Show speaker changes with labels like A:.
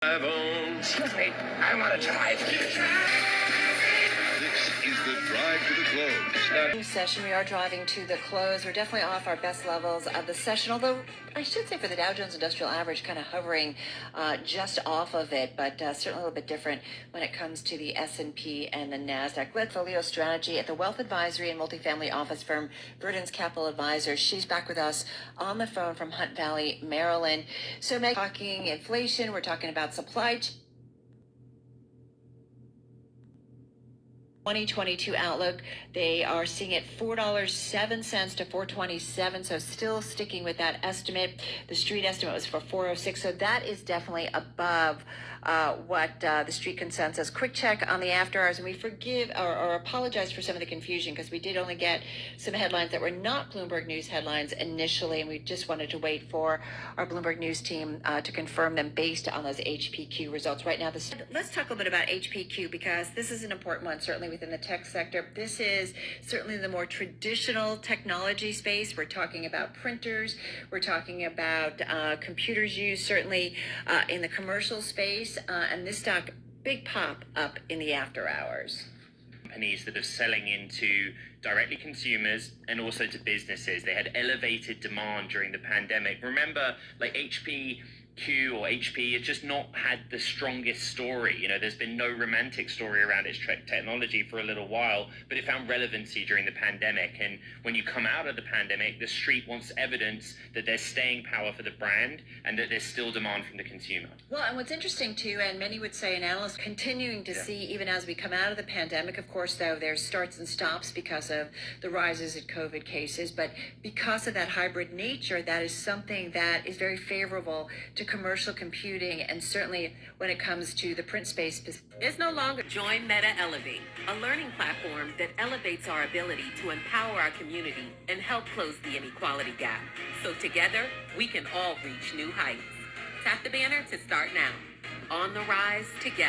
A: Excuse me, I want to drive.
B: This is the drive to the close.
C: New session, we are driving to the close. We're definitely off our best levels of the session, although I should say for the Dow Jones Industrial Average, kind of hovering just off of it, but certainly a little bit different when it comes to the S&P and the NASDAQ. Portfolio strategy at the wealth advisory and multifamily office firm Verdence Capital Advisors. She's back with us on the phone from Hunt Valley, Maryland. So Meg, talking inflation, we're talking about supply chain. 2022 outlook, they are seeing it $4.07 to $4.27, so still sticking with that estimate. The street estimate was for $4.06, so that is definitely above what the street consensus. Quick check on the after hours, and we forgive or apologize for some of the confusion because we did only get some headlines that were not Bloomberg News headlines initially, and we just wanted to wait for our Bloomberg News team to confirm them based on those HPQ results. Right now, let's talk a little bit about HPQ because this is an important one, certainly within the tech sector. This is certainly the more traditional technology space. We're talking about printers. We're talking about computers used certainly in the commercial space. And this stock, big pop up in the after hours.
D: Companies that are selling into directly consumers and also to businesses. They had elevated demand during the pandemic. Remember, like HPQ or HP has just not had the strongest story. You know, there's been no romantic story around its technology for a little while, but it found relevancy during the pandemic. And when you come out of the pandemic, the street wants evidence that there's staying power for the brand and that there's still demand from the consumer.
C: Well, and what's interesting too, and many would say an analyst continuing to see even as we come out of the pandemic, of course, though, there's starts and stops because of the rises in COVID cases, but because of that hybrid nature, that is something that is very favorable to commercial computing, and certainly when it comes to the print space.
E: It's no longer Join Meta Elevate, a learning platform that elevates our ability to empower our community and help close the inequality gap. So together, we can all reach new heights. Tap the banner to start now. On the rise together.